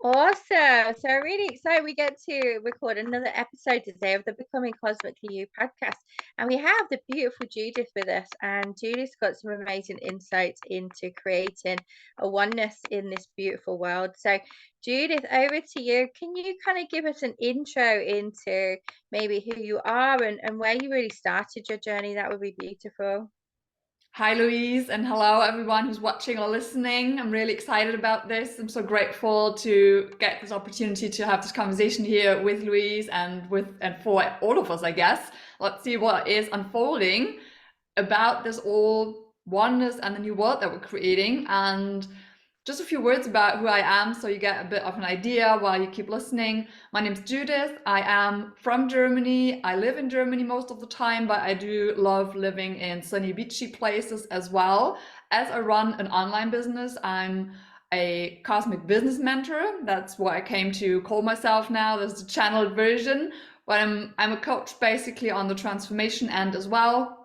Awesome. So I'm really excited we get to record another episode today of the Becoming Cosmically You podcast. And we have the beautiful Judith with us. And Judith's got some amazing insights into creating a oneness in this beautiful world. So Judith, over to you. Can you kind of give us an intro into maybe who you are and where you really started your journey? That would be beautiful. Hi, Louise, and hello, everyone who's watching or listening. I'm really excited about this. I'm so grateful to get this opportunity to have this conversation here with Louise and for all of us, I guess. Let's see what is unfolding about this all oneness and the new world that we're creating. And just a few words about who I am so you get a bit of an idea while you keep listening. My name's Judith. I am from Germany. I live in Germany most of the time, but I do love living in sunny, beachy places as well. As I run an online business, I'm a cosmic business mentor. That's what I came to call myself now. There's the channeled version, but I'm a coach basically on the transformation end as well.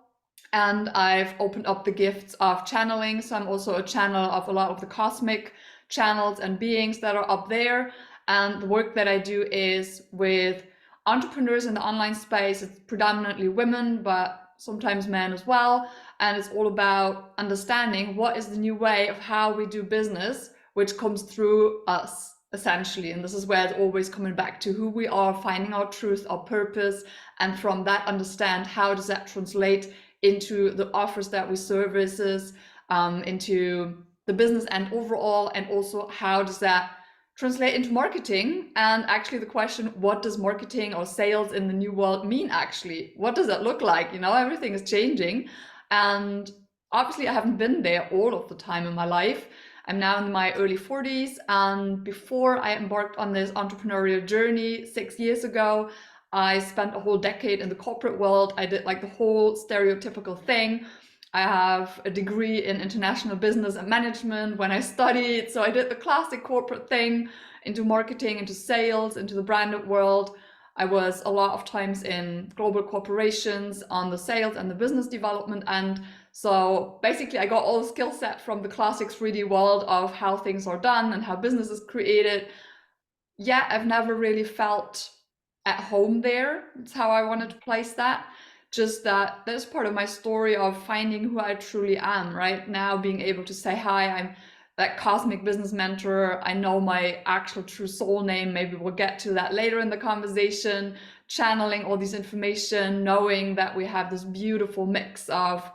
And I've opened up the gifts of channeling. So I'm also a channel of a lot of the cosmic channels and beings that are up there. And the work that I do is with entrepreneurs in the online space. It's predominantly women, but sometimes men as well. And it's all about understanding what is the new way of how we do business, which comes through us essentially. And this is where it's always coming back to who we are, finding our truth, our purpose, and from that understand how does that translate into the offers that we services, into the business and overall, and also how does that translate into marketing. And actually the question, what does marketing or sales in the new world mean actually? What does that look like? You know, everything is changing. And obviously I haven't been there all of the time in my life. I'm now in my early 40s. And before I embarked on this entrepreneurial journey 6 years ago, I spent a whole decade in the corporate world. I did like the whole stereotypical thing. I have a degree in international business and management when I studied. So I did the classic corporate thing into marketing, into sales, into the branded world. I was a lot of times in global corporations on the sales and the business development end. So basically I got all the skill set from the classic 3D world of how things are done and how business is created. Yeah, I've never really felt at home there. That's how I wanted to place that. Just that that's part of my story of finding who I truly am right now, being able to say, hi, I'm that cosmic business mentor. I know my actual true soul name. Maybe we'll get to that later in the conversation, channeling all this information, knowing that we have this beautiful mix of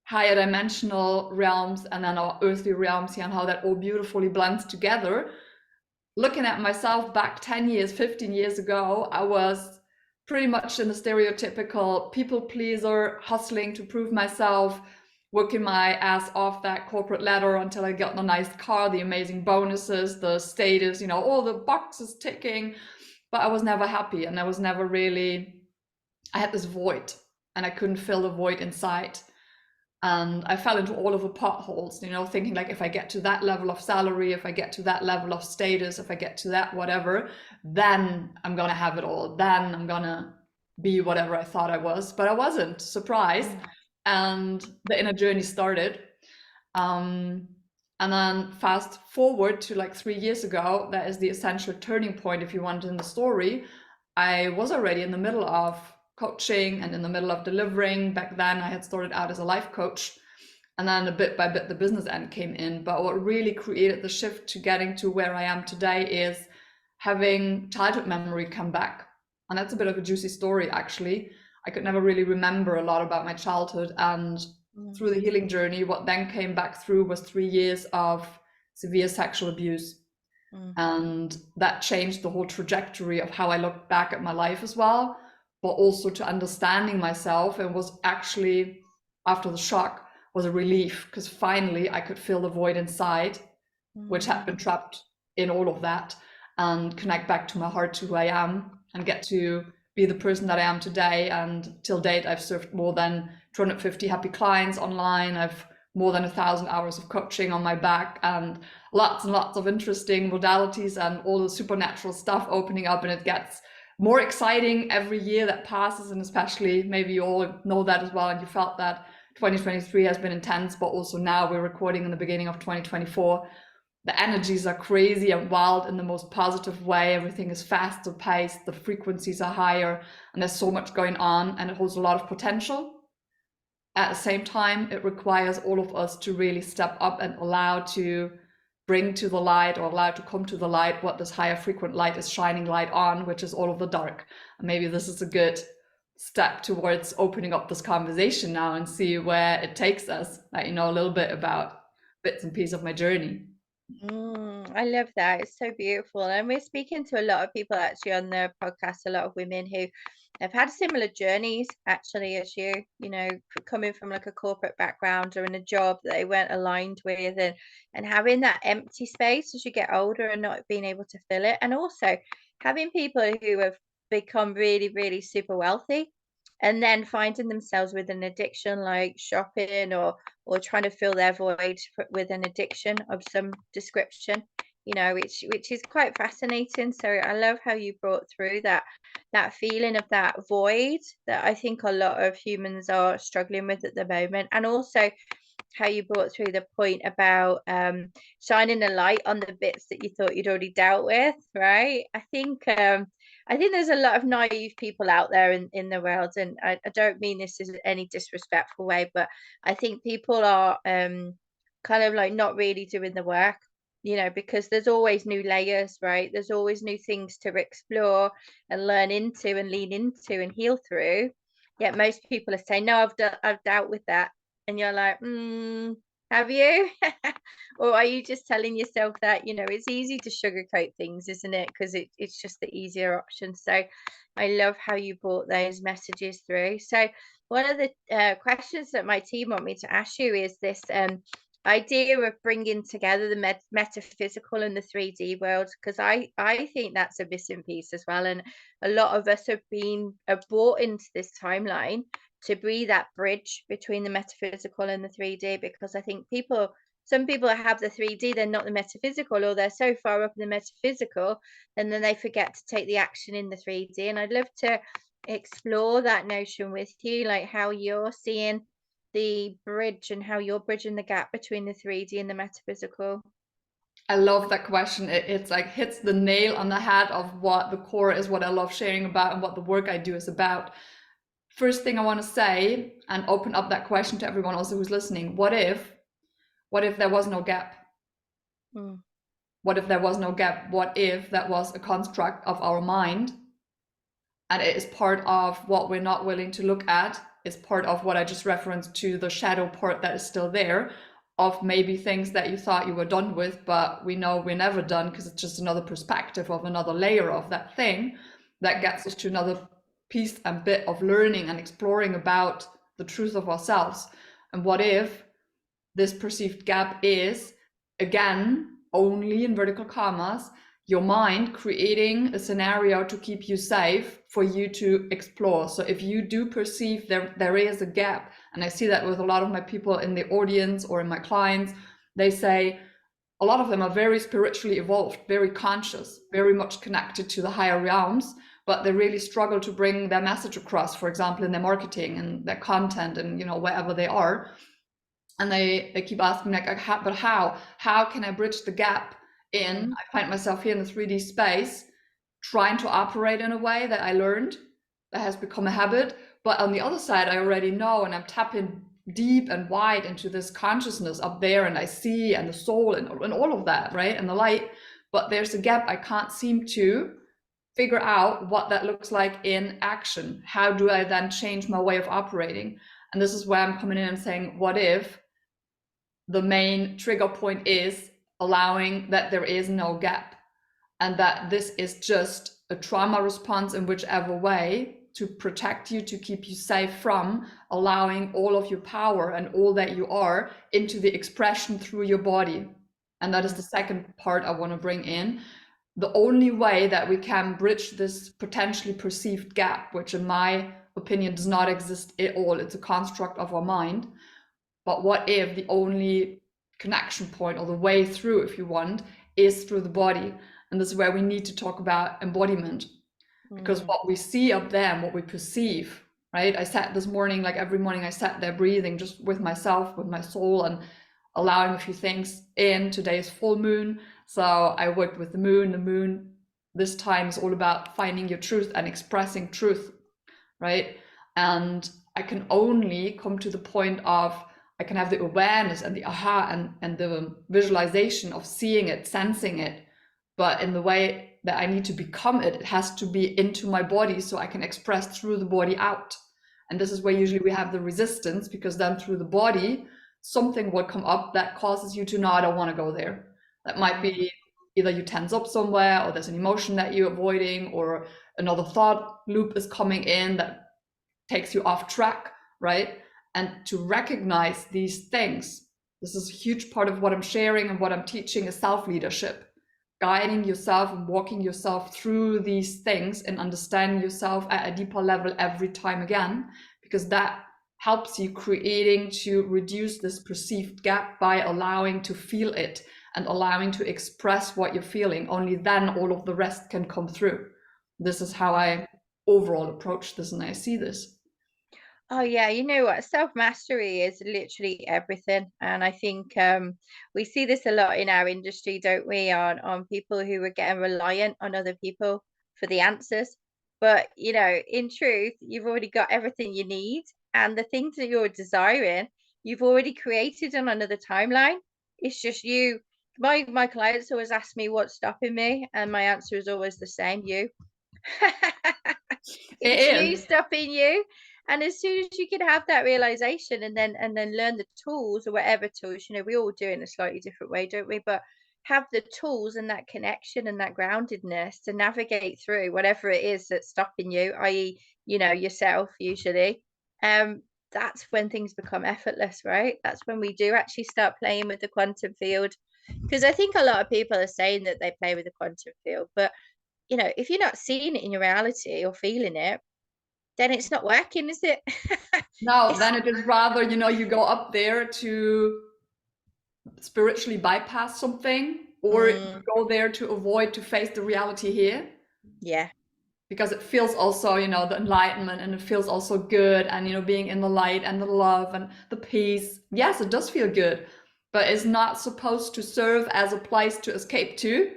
higher dimensional realms and then our earthly realms here and how that all beautifully blends together. Looking at myself back 10 years, 15 years ago, I was pretty much in the stereotypical people pleaser, hustling to prove myself, working my ass off that corporate ladder until I got the nice car, the amazing bonuses, the status, you know, all the boxes ticking. But I was never happy and I was never really, I had this void and I couldn't fill the void inside. And I fell into all of the potholes, you know, thinking like if I get to that level of salary, if I get to that level of status, if I get to that whatever, then I'm gonna have it all. Then I'm gonna be whatever I thought I was, but I wasn't. Surprise. And the inner journey started. And then fast forward to like 3 years ago, that is the essential turning point, if you want, in the story. I was already in the middle of coaching and in the middle of delivering. Back then, I had started out as a life coach. And then a bit by bit, the business end came in. But what really created the shift to getting to where I am today is having childhood memory come back. And that's a bit of a juicy story, actually. I could never really remember a lot about my childhood. And through the healing journey, what then came back through was 3 years of severe sexual abuse. And that changed the whole trajectory of how I looked back at my life as well, but also to understanding myself. And was actually, after the shock, was a relief because finally I could fill the void inside, which had been trapped in all of that, and connect back to my heart, to who I am, and get to be the person that I am today. And till date, I've served more than 250 happy clients online. I've more than 1,000 hours of coaching on my back and lots of interesting modalities and all the supernatural stuff opening up. And it gets more exciting every year that passes. And especially, maybe you all know that as well, and you felt that 2023 has been intense, but also now we're recording in the beginning of 2024. the energies are crazy and wild in the most positive way. Everything is faster paced, the frequencies are higher, and there's so much going on, and it holds a lot of potential. At the same time, it requires all of us to really step up and allow to bring to the light, or allow to come to the light, what this higher frequent light is shining light on, which is all of the dark. And maybe this is a good step towards opening up this conversation now and see where it takes us. Let you know a little bit about bits and pieces of my journey. I love that. It's so beautiful. And we're speaking to a lot of people actually on the podcast, a lot of women who have had similar journeys actually as you know, coming from like a corporate background or in a job that they weren't aligned with, and having that empty space as you get older and not being able to fill it. And also having people who have become really, really super wealthy and then finding themselves with an addiction like shopping, or trying to fill their void with an addiction of some description, you know, which is quite fascinating. So I love how you brought through that feeling of that void that I think a lot of humans are struggling with at the moment, and also how you brought through the point about shining a light on the bits that you thought you'd already dealt with, right? I think there's a lot of naive people out there in the world, and I don't mean this in any disrespectful way, but I think people are kind of like not really doing the work, you know, because there's always new layers, right? There's always new things to explore and learn into and lean into and heal through. Yet most people are saying, "No, I've dealt with that," and you're like, have you? Or are you just telling yourself that, you know, it's easy to sugarcoat things, isn't it? Because it's just the easier option. So I love how you brought those messages through. So one of the questions that my team want me to ask you is this idea of bringing together the metaphysical and the 3D world, because I think that's a missing piece as well. And a lot of us have been brought into this timeline to be that bridge between the metaphysical and the 3D, because I think some people have the 3D, they're not the metaphysical, or they're so far up in the metaphysical and then they forget to take the action in the 3D. And I'd love to explore that notion with you, like how you're seeing the bridge and how you're bridging the gap between the 3D and the metaphysical. I love that question. It's like hits the nail on the head of what the core is, what I love sharing about, and what the work I do is about. First thing I want to say, and open up that question to everyone also who's listening, what if there was no gap? What if there was no gap? What if that was a construct of our mind, and it is part of what we're not willing to look at? It's part of what I just referenced to, the shadow part that is still there, of maybe things that you thought you were done with, but we know we're never done, because it's just another perspective of another layer of that thing that gets us to another piece and bit of learning and exploring about the truth of ourselves. And what if this perceived gap is, again, only in vertical commas, your mind creating a scenario to keep you safe for you to explore. So if you do perceive there is a gap, and I see that with a lot of my people in the audience or in my clients, they say a lot of them are very spiritually evolved, very conscious, very much connected to the higher realms, but they really struggle to bring their message across, for example, in their marketing and their content and, you know, wherever they are. And they keep asking like, but how can I bridge the gap in, I find myself here in the 3D space, trying to operate in a way that I learned, that has become a habit. But on the other side, I already know, and I'm tapping deep and wide into this consciousness up there, and I see, and the soul, and all of that, right? And the light. But there's a gap. I can't seem to figure out what that looks like in action. How do I then change my way of operating? And this is where I'm coming in and saying, what if the main trigger point is allowing that there is no gap, and that this is just a trauma response in whichever way to protect you, to keep you safe from allowing all of your power and all that you are into the expression through your body. And that is the second part I want to bring in. The only way that we can bridge this potentially perceived gap, which in my opinion does not exist at all, it's a construct of our mind. But what if the only connection point, or the way through, if you want, is through the body? And this is where we need to talk about embodiment, because what we see up there and what we perceive, right? I sat this morning, like every morning I sat there breathing just with myself, with my soul, and allowing a few things in. Today is full moon, so I worked with the moon. The moon this time is all about finding your truth and expressing truth, right? And I can only come to the point of I can have the awareness and the aha and the visualization of seeing it, sensing it, but in the way that I need to become it, it has to be into my body so I can express through the body out. And this is where usually we have the resistance, because then through the body, something will come up that causes you to, no, I don't want to go there. That might be either you tense up somewhere, or there's an emotion that you're avoiding, or another thought loop is coming in that takes you off track, right? And to recognize these things, this is a huge part of what I'm sharing and what I'm teaching is self-leadership, guiding yourself and walking yourself through these things and understanding yourself at a deeper level every time again, because that helps you creating to reduce this perceived gap by allowing to feel it and allowing to express what you're feeling. Only then all of the rest can come through. This is how I overall approach this and I see this. Oh yeah, you know what? Self-mastery is literally everything. And I think we see this a lot in our industry, don't we? On people who are getting reliant on other people for the answers. But you know, in truth, you've already got everything you need. And the things that you're desiring, you've already created on another timeline. It's just you. My clients always ask me what's stopping me, and my answer is always the same, you. It's you It is. stopping you. And as soon as you can have that realization and then learn the tools or whatever tools, you know, we all do it in a slightly different way, don't we? But have the tools and that connection and that groundedness to navigate through whatever it is that's stopping you, i.e., you know, yourself usually. Um, that's when things become effortless, right? That's when we do actually start playing with the quantum field. Because I think a lot of people are saying that they play with the quantum field, but you know, if you're not seeing it in your reality or feeling it, then it's not working, is it? No, It's then it is rather, you go up there to spiritually bypass something, or you mm, go there to avoid to face the reality here, yeah, because it feels also, the enlightenment, and it feels also good, and being in the light and the love and the peace. Yes, it does feel good, but it's not supposed to serve as a place to escape to.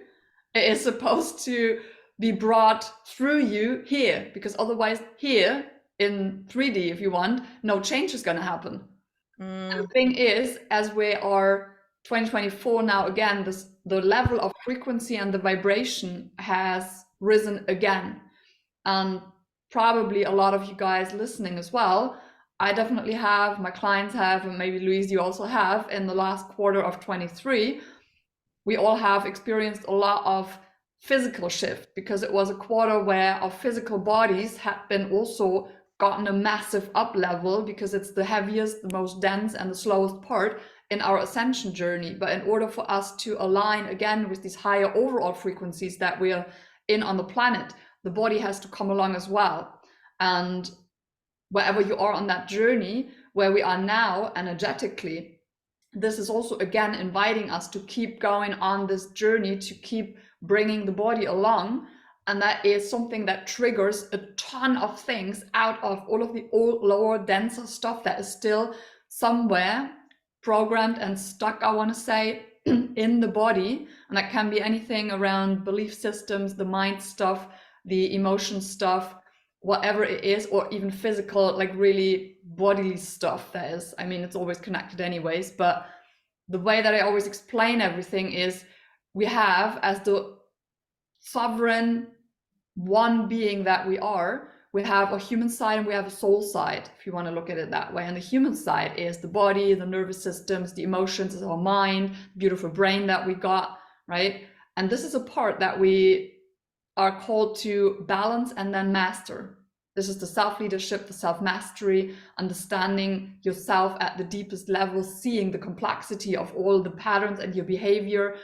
It is supposed to be brought through you here, because otherwise here in 3D, if you want, no change is going to happen. And mm, the thing is, as we are 2024 now again, the level of frequency and the vibration has risen again. And probably a lot of you guys listening as well, I definitely have, my clients have, and maybe Louise, you also have, in the last quarter of 23, we all have experienced a lot of physical shift, because it was a quarter where our physical bodies had been also gotten a massive up level, because it's the heaviest, the most dense, and the slowest part in our ascension journey. But in order for us to align again with these higher overall frequencies that we are in on the planet, the body has to come along as well. And wherever you are on that journey, where we are now energetically, this is also again inviting us to keep going on this journey, to keep bringing the body along. And that is something that triggers a ton of things out of all of the old, lower, denser stuff that is still somewhere programmed and stuck, I want to say, in the body. And that can be anything around belief systems, the mind stuff, the emotion stuff, whatever it is, or even physical, like really bodily stuff. That is, I mean, it's always connected anyways, but the way that I always explain everything is, we have, as the sovereign one being that we are, we have a human side and we have a soul side, if you want to look at it that way. And the human side is the body, the nervous systems, the emotions, is our mind, beautiful brain that we got, right? And this is a part that we are called to balance and then master. This is the self-leadership, the self-mastery, understanding yourself at the deepest level, seeing the complexity of all the patterns and your behavior,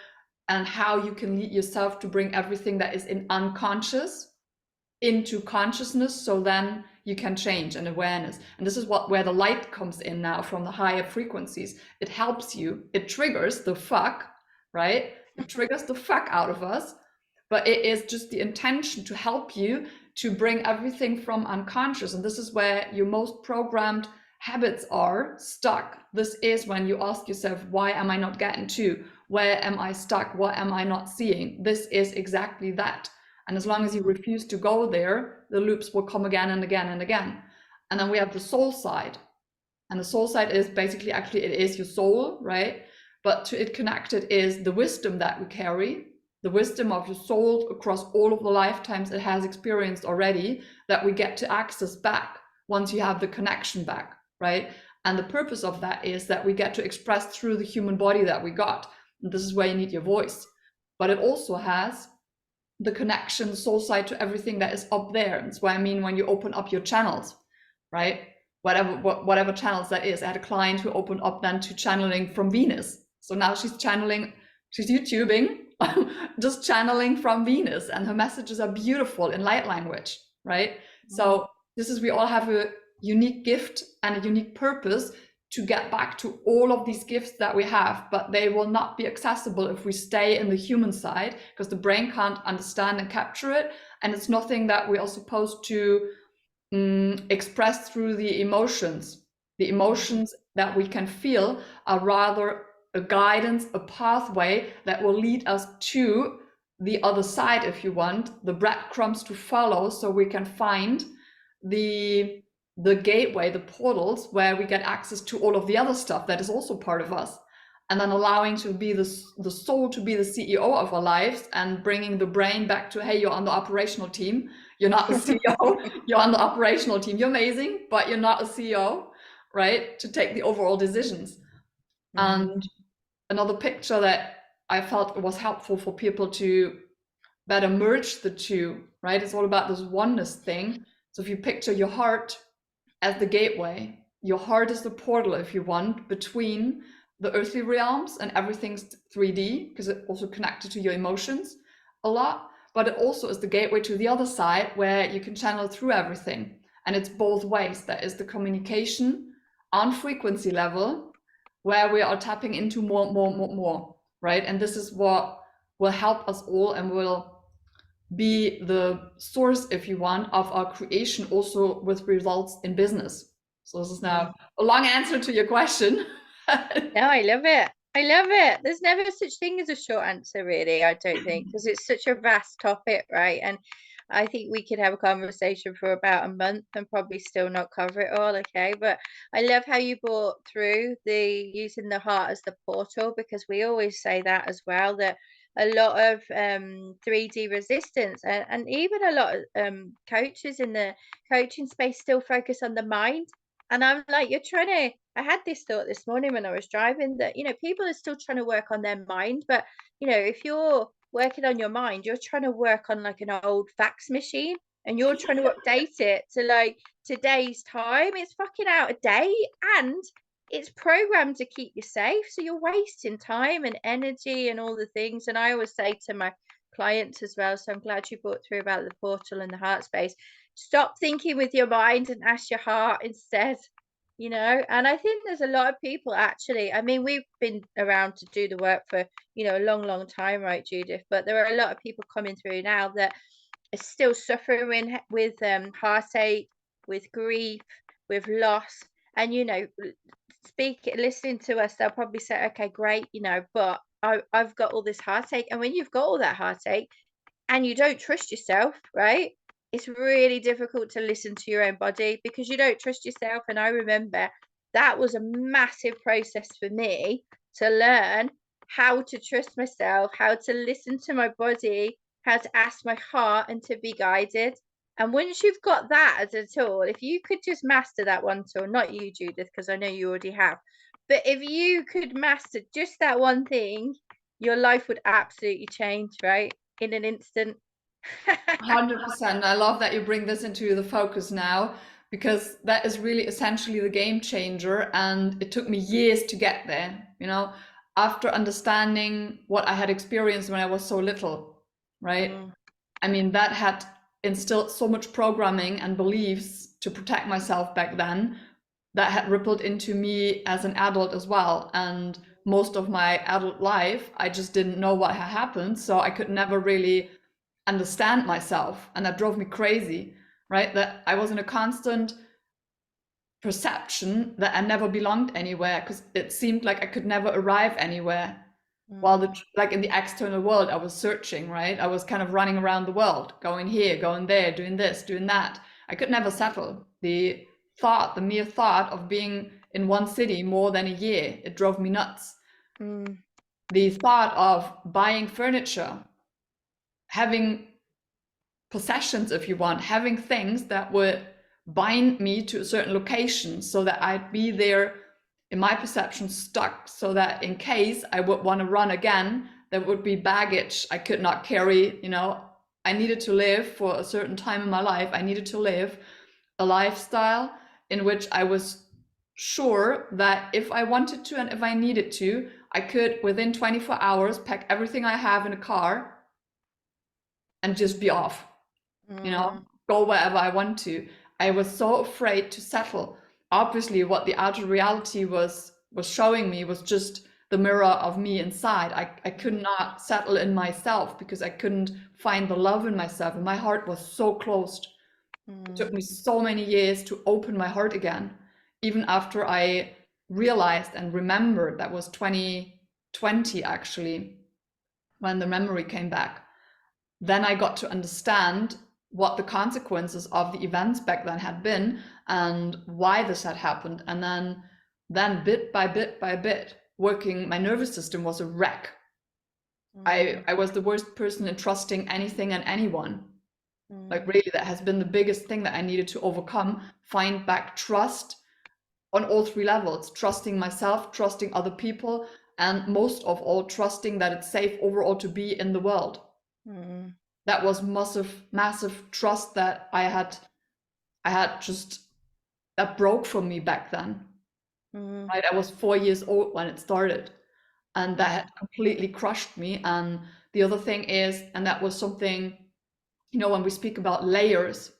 and how you can lead yourself to bring everything that is in unconscious into consciousness, so then you can change, and awareness. And this is where the light comes in now, from the higher frequencies. It helps you, it triggers the fuck, right? It triggers the fuck out of us, but it is just the intention to help you to bring everything from unconscious. And this is where you're most programmed habits are stuck. This is when you ask yourself, why am I not getting to? Where am I stuck? What am I not seeing? This is exactly that. And as long as you refuse to go there, the loops will come again and again and again. And then we have the soul side. And the soul side is basically, actually, it is your soul, right? But to it connected is the wisdom that we carry, the wisdom of your soul across all of the lifetimes it has experienced already, that we get to access back once you have the connection back, right? And the purpose of that is that we get to express through the human body that we got. And this is where you need your voice. But it also has the connection, the soul side, to everything that is up there. That's what I mean when you open up your channels, right? Whatever channels that is. I had a client who opened up then to channeling from Venus. So now she's YouTubing, just channeling from Venus, and her messages are beautiful in light language, right? So this is, we all have a unique gift and a unique purpose to get back to all of these gifts that we have, but they will not be accessible if we stay in the human side, because the brain can't understand and capture it, and it's nothing that we are supposed to express through the emotions. The emotions that we can feel are rather a guidance, a pathway that will lead us to the other side, if you want, the breadcrumbs to follow, so we can find the gateway, the portals, where we get access to all of the other stuff that is also part of us. And then allowing to be the soul to be the CEO of our lives, and bringing the brain back to, hey, you're on the operational team. You're not the CEO, you're on the operational team. You're amazing, but you're not a CEO, right? To take the overall decisions. And another picture that I felt was helpful for people to better merge the two, right? It's all about this oneness thing. So if you picture your heart as the gateway, your heart is the portal, if you want, between the earthly realms, and everything's 3D, because it's also connected to your emotions a lot, but it also is the gateway to the other side, where you can channel through everything. And it's both ways. There is the communication on frequency level, where we are tapping into more, right? And this is what will help us all, and will be the source, if you want, of our creation, also with results in business. So this is now a long answer to your question. No, I love it. I love it. There's never such thing as a short answer, really, I don't think, because it's such a vast topic, right? And I think we could have a conversation for about a month and probably still not cover it all, okay? But I love how you brought through the using the heart as the portal, because we always say that as well, that a lot of 3D resistance, and even a lot of coaches in the coaching space still focus on the mind. And I'm like, I had this thought this morning when I was driving, that, people are still trying to work on their mind. But, if you're working on your mind, you're trying to work on like an old fax machine, and you're trying to update it to like today's time. It's fucking out of date, and it's programmed to keep you safe. So you're wasting time and energy and all the things. And I always say to my clients as well, so I'm glad you brought through about the portal and the heart space. Stop thinking with your mind and ask your heart instead. And I think there's a lot of people, actually. I mean, we've been around to do the work for a long time, right, Judith? But there are a lot of people coming through now that are still suffering with heartache, with grief, with loss. And listening to us, they'll probably say, okay, great, but I've got all this heartache. And when you've got all that heartache and you don't trust yourself, right, it's really difficult to listen to your own body, because you don't trust yourself. And I remember that was a massive process for me to learn how to trust myself, how to listen to my body, how to ask my heart, and to be guided. And once you've got that as a tool, if you could just master that one tool, not you, Judith, because I know you already have, but if you could master just that one thing, your life would absolutely change, right? In an instant. 100%. I love that you bring this into the focus now, because that is really essentially the game changer. And it took me years to get there, after understanding what I had experienced when I was so little, right? I mean, that had instilled so much programming and beliefs to protect myself back then, that had rippled into me as an adult as well. And most of my adult life, I just didn't know what had happened. So I could never really understand myself. And that drove me crazy, right? That I was in a constant perception that I never belonged anywhere, because it seemed like I could never arrive anywhere. While Mm. like in the external world, I was searching, right? I was kind of running around the world, going here, going there, doing this, doing that. I could never settle. The mere thought of being in one city more than a year, it drove me nuts. Mm. The thought of buying furniture, having possessions, if you want, having things that would bind me to a certain location so that I'd be there, in my perception, stuck, so that in case I would want to run again, there would be baggage I could not carry. I needed to live for a certain time in my life. I needed to live a lifestyle in which I was sure that if I wanted to and if I needed to, I could, within 24 hours, pack everything I have in a car and just be off. Mm. Go wherever I want to. I was so afraid to settle. Obviously, what the outer reality was showing me was just the mirror of me inside. I could not settle in myself because I couldn't find the love in myself, and my heart was so closed. It took me so many years to open my heart again, even after I realized and remembered. That was 2020, actually, when the memory came back. Then I got to understand what the consequences of the events back then had been and why this had happened. And then bit by bit, working, my nervous system was a wreck. I was the worst person in trusting anything and anyone. Like, really, that has been the biggest thing that I needed to overcome. Find back trust on all three levels: trusting myself, trusting other people, and most of all, trusting that it's safe overall to be in the world. That was massive trust that I had just, that broke from me back then. Right? I was 4 years old when it started, and that had completely crushed me. And the other thing is, and that was something, when we speak about layers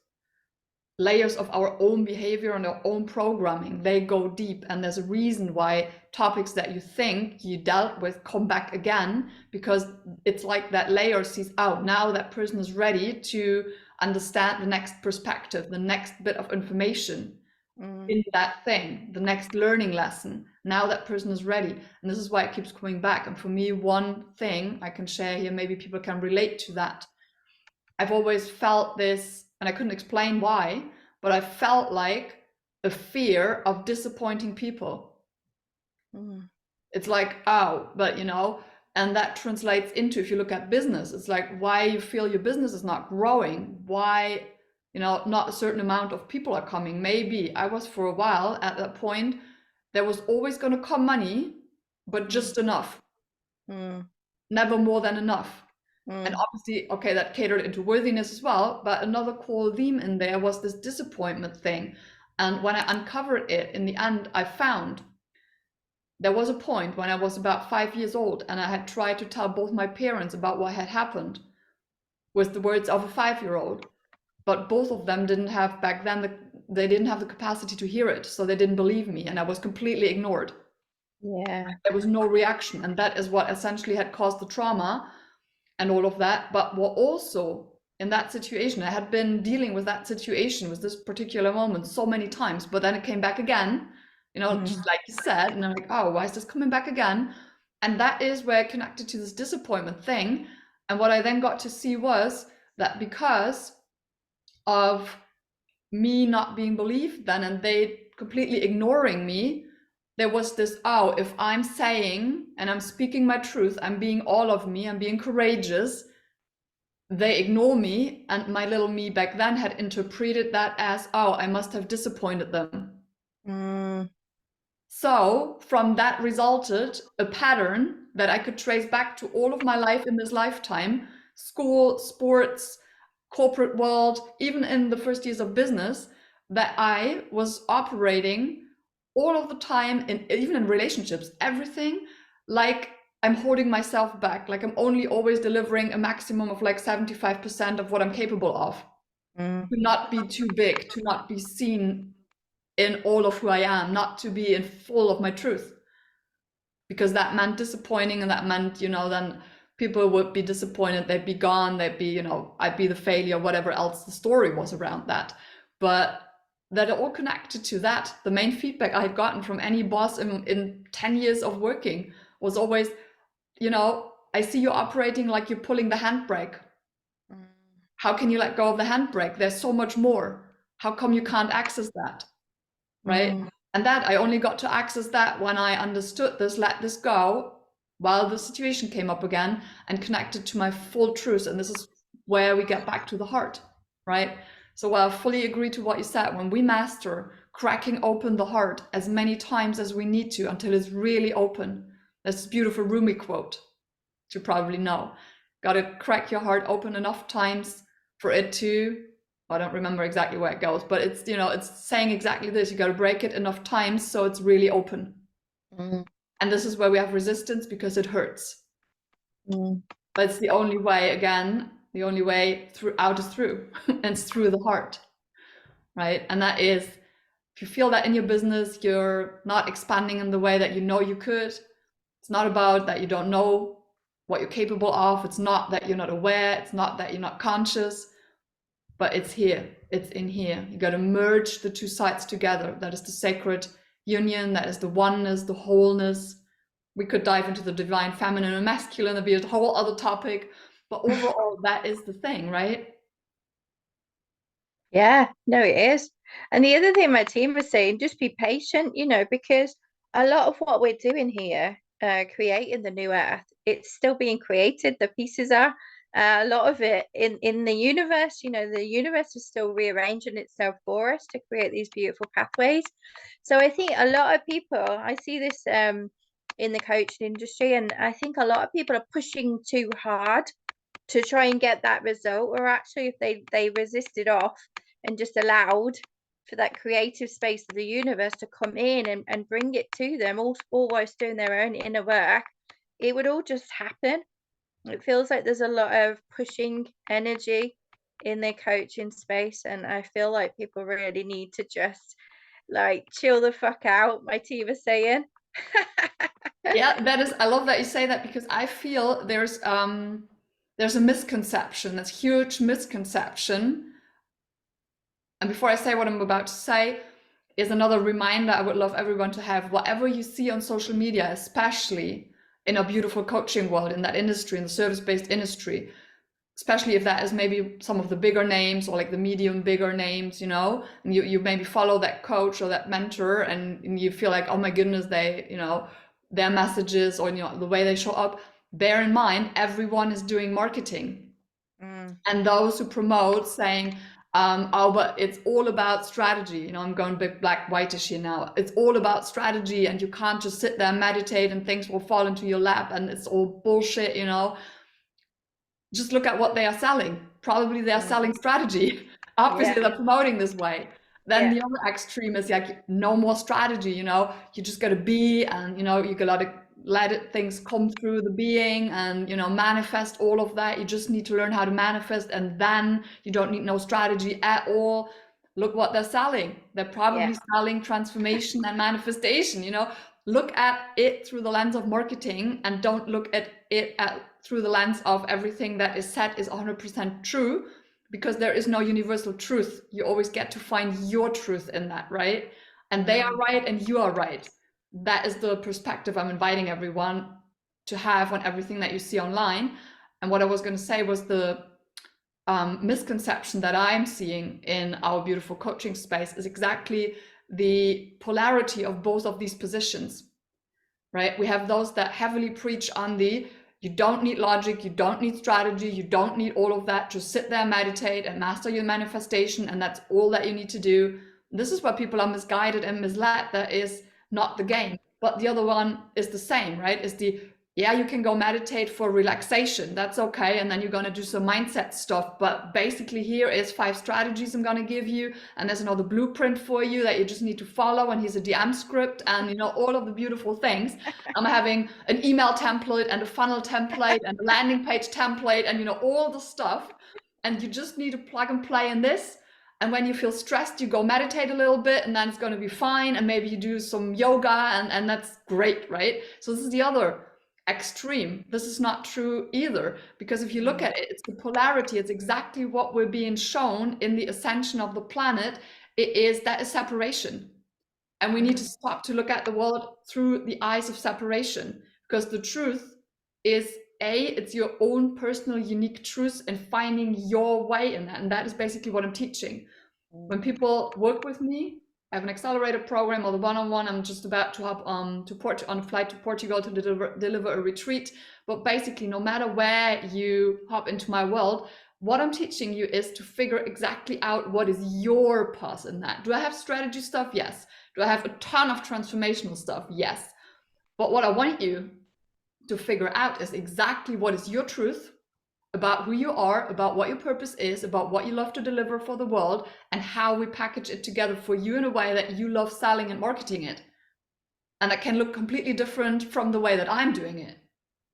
of our own behavior and our own programming, they go deep, and there's a reason why topics that you think you dealt with come back again, because it's like that layer sees out, now that person is ready to understand the next perspective, the next bit of information in that thing, the next learning lesson. Now that person is ready, and this is why it keeps coming back. And for me, one thing I can share here, maybe people can relate to that. I've always felt this, and I couldn't explain why, but I felt like a fear of disappointing people. It's like, oh, but and that translates into, if you look at business, it's like, why you feel your business is not growing, why not a certain amount of people are coming. Maybe I was, for a while, at that point, there was always going to come money, but just enough, never more than enough. And obviously, okay, that catered into worthiness as well, but another core theme in there was this disappointment thing. And when I uncovered it, in the end, I found there was a point when I was about 5 years old, and I had tried to tell both my parents about what had happened with the words of a 5-year-old, but both of them didn't have, back then, they didn't have the capacity to hear it, so they didn't believe me, and I was completely ignored. Yeah. There was no reaction, and that is what essentially had caused the trauma and all of that. But what also, in that situation, I had been dealing with that situation, with this particular moment, so many times, but then it came back again, just like you said, and I'm like, oh, why is this coming back again? And that is where I connected to this disappointment thing. And what I then got to see was that because of me not being believed then, and they completely ignoring me, there was this, oh, if I'm saying and I'm speaking my truth, I'm being all of me, I'm being courageous, they ignore me. And my little me back then had interpreted that as, oh, I must have disappointed them. So from that resulted a pattern that I could trace back to all of my life in this lifetime: school, sports, corporate world, even in the first years of business, that I was operating all of the time, even in relationships, everything, like I'm holding myself back, like I'm only always delivering a maximum of like 75% of what I'm capable of. To not be too big, to not be seen in all of who I am, not to be in full of my truth, because that meant disappointing, and that meant, then people would be disappointed, they'd be gone, they'd be, I'd be the failure, whatever else the story was around that. But that are all connected to that. The main feedback I had gotten from any boss in 10 years of working was always, I see you operating like you're pulling the handbrake. How can you let go of the handbrake? There's so much more. How come you can't access that? Right? And that I only got to access that when I understood this, let this go, while the situation came up again, and connected to my full truth. And this is where we get back to the heart, right? So I fully agree to what you said. When we master cracking open the heart as many times as we need to until it's really open. That's this beautiful Rumi quote, which you probably know. Got to crack your heart open enough times for it to, I don't remember exactly where it goes, but it's, it's saying exactly this. You got to break it enough times so it's really open. And this is where we have resistance, because it hurts. But it's the only way, again, the only way out is through, and it's through the heart, right? And that is, if you feel that in your business, you're not expanding in the way that you know you could, it's not about that you don't know what you're capable of. It's not that you're not aware. It's not that you're not conscious, but it's here. It's in here. You got to merge the two sides together. That is the sacred union. That is the oneness, the wholeness. We could dive into the divine feminine and masculine. That'd be a whole other topic. But overall, that is the thing, right? Yeah, no, it is. And the other thing my team was saying, just be patient, because a lot of what we're doing here, creating the new earth, it's still being created. The pieces are a lot of it in the universe. The universe is still rearranging itself for us to create these beautiful pathways. So I think a lot of people, I see this in the coaching industry, and I think a lot of people are pushing too hard to try and get that result, or actually if they resisted off and just allowed for that creative space of the universe to come in and bring it to them, always doing their own inner work, it would all just happen. It feels like there's a lot of pushing energy in their coaching space, and I feel like people really need to just chill the fuck out, my team is saying. Yeah, I love that you say that, because I feel there's a misconception, this huge misconception. And before I say what I'm about to say, is another reminder I would love everyone to have. Whatever you see on social media, especially in a beautiful coaching world, in that industry, in the service-based industry, especially if that is maybe some of the bigger names, or like the medium bigger names, and you maybe follow that coach or that mentor, and you feel like, oh my goodness, they, their messages, or the way they show up. Bear in mind, everyone is doing marketing. And those who promote saying, oh, but it's all about strategy. I'm going big black whitish here now. It's all about strategy, and you can't just sit there and meditate and things will fall into your lap and it's all bullshit, Just look at what they are selling. Probably they are selling strategy. Obviously, they're promoting this way. Then the other extreme is like, no more strategy, you just got to be, and, you got to let things come through the being, and, manifest all of that. You just need to learn how to manifest, and then you don't need no strategy at all. Look what they're selling. They're probably selling transformation and manifestation, Look at it through the lens of marketing, and don't look at it through the lens of everything that is said is 100% true, because there is no universal truth. You always get to find your truth in that, right? And they are right and you are right. That is the perspective I'm inviting everyone to have on everything that you see online. And what I was going to say was the misconception that I'm seeing in our beautiful coaching space is exactly the polarity of both of these positions, right? We have those that heavily preach on you don't need logic, you don't need strategy, you don't need all of that. Just sit there, meditate, and master your manifestation, and that's all that you need to do. This is where people are misguided and misled. That is not the game. But the other one is the same, right? You can go meditate for relaxation. That's okay. And then you're going to do some mindset stuff. But basically here is 5 strategies I'm going to give you. And there's another blueprint for you that you just need to follow. And here's a DM script and, all of the beautiful things. I'm having an email template and a funnel template and a landing page template and, all the stuff. And you just need to plug and play in this. And when you feel stressed, you go meditate a little bit, and then it's going to be fine. And maybe you do some yoga, and that's great, right? So this is the other extreme. This is not true either, because if you look at it, it's the polarity. It's exactly what we're being shown in the ascension of the planet that is separation. And we need to stop to look at the world through the eyes of separation, because the truth is it's your own personal unique truth and finding your way in that. And that is basically what I'm teaching. When people work with me, I have an accelerator program or the one-on-one. I'm just about to hop on a flight to Portugal to deliver a retreat. But basically, no matter where you hop into my world, what I'm teaching you is to figure exactly out what is your path in that. Do I have strategy stuff? Yes. Do I have a ton of transformational stuff? Yes. But what I want you to figure out is exactly what is your truth about who you are, about what your purpose is, about what you love to deliver for the world, and how we package it together for you in a way that you love selling and marketing it. And that can look completely different from the way that I'm doing it.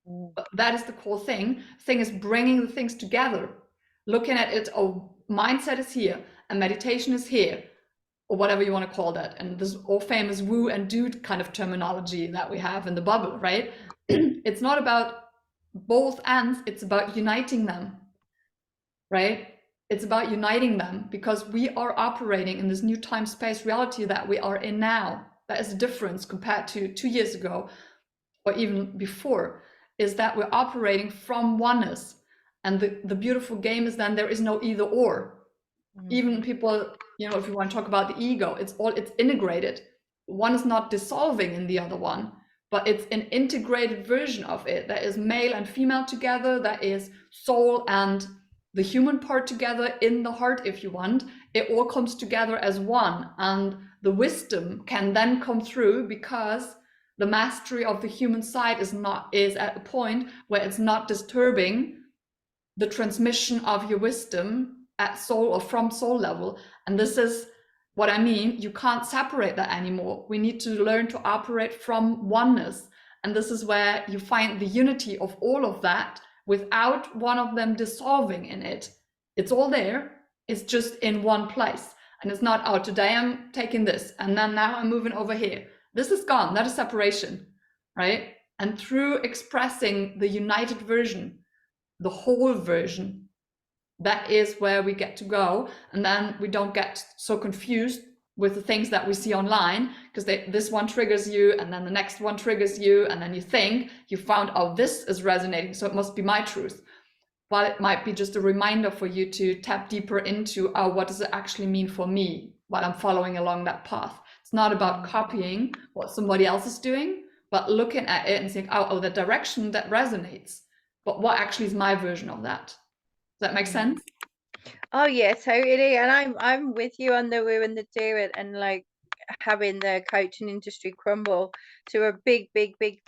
But that is the core thing. The thing is bringing the things together, looking at it, oh, mindset is here and meditation is here, or whatever you want to call that. And this all famous woo and do kind of terminology that we have in the bubble, right? It's not about both ends, it's about uniting them, right? It's about uniting them, because we are operating in this new time-space reality that we are in now. That is a difference compared to 2 years ago, or even before, is that we're operating from oneness. And the beautiful game is then there is no either or. Even people, you know, if you want to talk about the ego, it's integrated. One is not dissolving in the other one, but it's an integrated version of it that is male and female together, that is soul and the human part together in the heart, if you want. It all comes together as one, and the wisdom can then come through, because the mastery of the human side is at a point where it's not disturbing the transmission of your wisdom at soul or from soul level. And this is what I mean. You can't separate that anymore. We need to learn to operate from oneness. And this is where you find the unity of all of that without one of them dissolving in it. It's all there. It's just in one place. And it's not, oh, today I'm taking this, and then now I'm moving over here. This is gone. That is separation, right? And through expressing the united version, the whole version, that is where we get to go. And then we don't get so confused with the things that we see online, because this one triggers you, and then the next one triggers you, and then you think you found, oh, this is resonating, so it must be my truth. But it might be just a reminder for you to tap deeper into, oh, what does it actually mean for me while I'm following along that path? It's not about copying what somebody else is doing, but looking at it and saying, oh, the direction that resonates, but what actually is my version of that? Does that make sense? Oh yeah, totally. And I'm with you on the woo and the do, and like having the coaching industry crumble to a big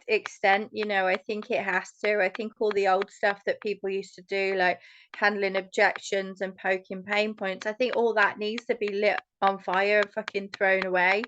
extent. You know, I think it has to. I think all the old stuff that people used to do, like handling objections and poking pain points, I think all that needs to be lit on fire and fucking thrown away,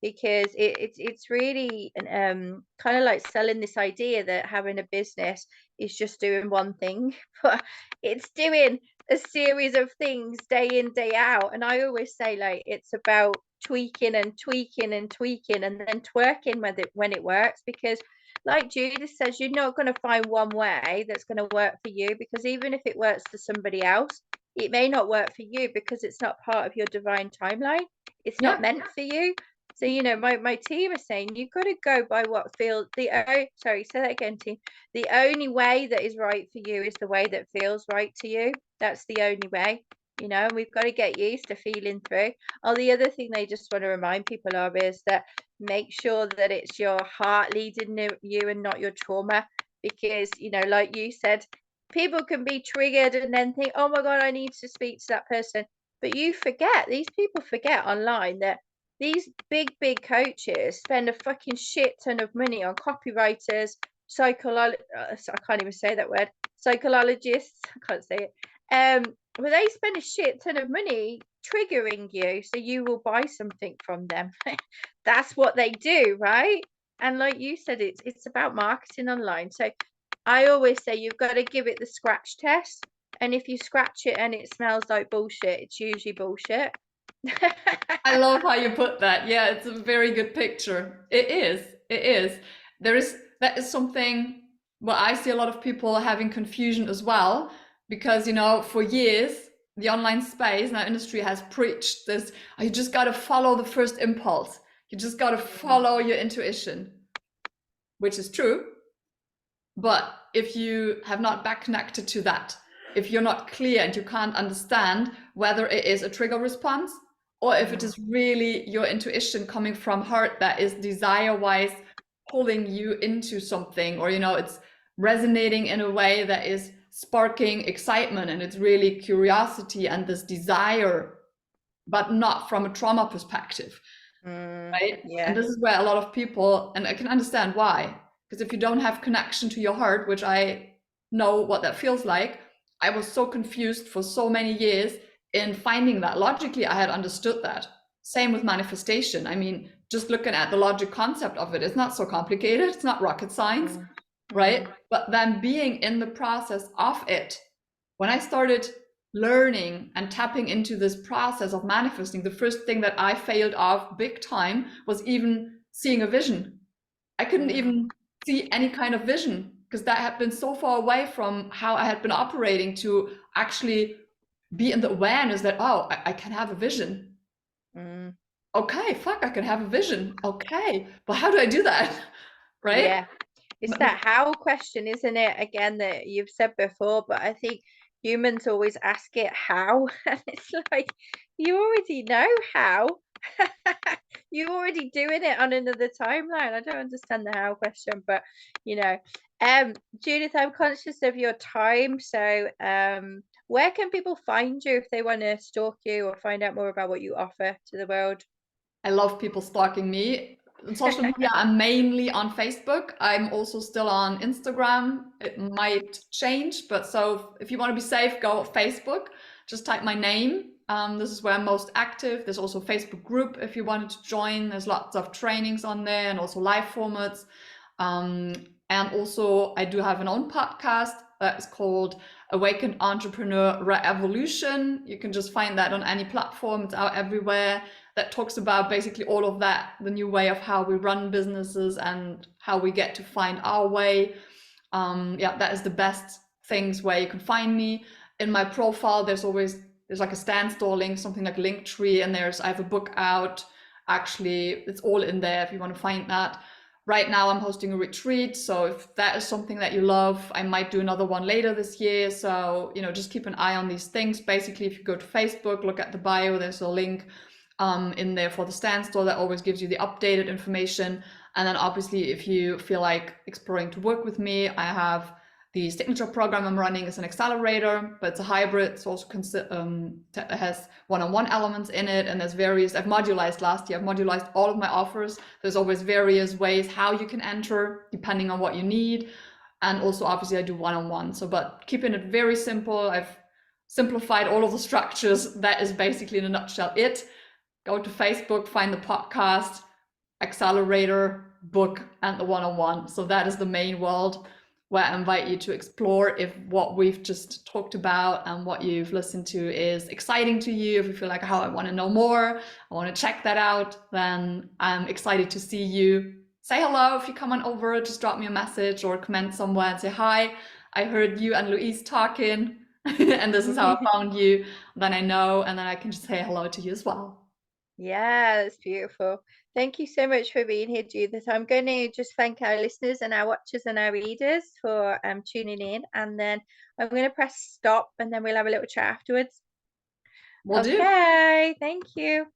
because it's really kind of like selling this idea that having a business is just doing one thing, but it's doing a series of things day in, day out. And I always say, like, it's about tweaking and tweaking and tweaking, and then twerking when it works, because like Judith says, you're not going to find one way that's going to work for you, because even if it works for somebody else, it may not work for you, because it's not part of your divine timeline. It's not meant for you. So, you know, my team is saying you've got to go by what feels sorry, say that again, team. The only way that is right for you is the way that feels right to you. That's the only way, you know, and we've got to get used to feeling through. Oh, the other thing they just want to remind people of is that make sure that it's your heart leading you and not your trauma, because, you know, like you said, people can be triggered and then think, oh my God, I need to speak to that person. But these people forget online that these big coaches spend a fucking shit ton of money on copywriters, I can't even say that word, psychologists, I can't say it. But they spend a shit ton of money triggering you so you will buy something from them. That's what they do, right? And like you said, it's about marketing online. So I always say you've got to give it the scratch test. And if you scratch it and it smells like bullshit, it's usually bullshit. I love how you put that. Yeah, it's a very good picture. It is. It is. That is something where I see a lot of people having confusion as well, because, you know, for years the online space and our industry has preached this, oh, you just got to follow the first impulse. You just got to follow your intuition, which is true. But if you have not back connected to that, if you're not clear and you can't understand whether it is a trigger response or if it is really your intuition coming from heart that is desire-wise pulling you into something, or it's resonating in a way that is sparking excitement and it's really curiosity and this desire, but not from a trauma perspective, right? Yeah. And this is where a lot of people, and I can understand why, because if you don't have connection to your heart, which I know what that feels like, I was so confused for so many years in finding that. Logically, I had understood that. Same with manifestation. I mean, just looking at the logic concept of it, it's not so complicated. It's not rocket science, right? But then being in the process of it, when I started learning and tapping into this process of manifesting, the first thing that I failed off big time was even seeing a vision. I couldn't even see any kind of vision because that had been so far away from how I had been operating to actually be in the awareness that, oh, I can have a vision. Okay, fuck, I can have a vision. Okay, but how do I do that? Right? Yeah. It's that how question, isn't it? Again, that you've said before, but I think humans always ask it how. And it's like, you already know how. You're already doing it on another timeline. I don't understand the how question, but Judith, I'm conscious of your time. So where can people find you if they want to stalk you or find out more about what you offer to the world? I love people stalking me. On social media, I'm mainly on Facebook. I'm also still on Instagram. It might change, but so if you want to be safe, go Facebook. Just type my name. This is where I'm most active. There's also a Facebook group if you wanted to join. There's lots of trainings on there and also live formats. And also, I do have an own podcast that is called Awakened Entrepreneur Re-Evolution. You can just find that on any platform. It's out everywhere. That talks about basically all of that, the new way of how we run businesses and how we get to find our way. That is the best things where you can find me. In my profile, there's like a Stan Store link, something like Linktree, and I have a book out. Actually, it's all in there if you want to find that. Right now, I'm hosting a retreat, so if that is something that you love, I might do another one later this year. So, just keep an eye on these things. Basically, if you go to Facebook, look at the bio, there's a link in there for the Stan Store that always gives you the updated information. And then obviously, if you feel like exploring to work with me, I have the signature program I'm running is an accelerator, but it's a hybrid. It's also has one-on-one elements in it, and there's various. I've modularized last year. I've modularized all of my offers. There's always various ways how you can enter depending on what you need, and also obviously I do one-on-one. So, but keeping it very simple. I've simplified all of the structures. That is basically in a nutshell it. Go to Facebook, find the podcast, accelerator, book, and the one-on-one. So that is the main world where I invite you to explore if what we've just talked about and what you've listened to is exciting to you. If you feel like, I want to know more, I want to check that out, then I'm excited to see you. Say hello if you come on over, just drop me a message or comment somewhere and say, hi, I heard you and Louise talking and this is how I found you. Then I know, and then I can just say hello to you as well. Yeah, that's beautiful. Thank you so much for being here, Judith. I'm going to just thank our listeners and our watchers and our readers for tuning in. And then I'm going to press stop and then we'll have a little chat afterwards. Will do. Okay, thank you.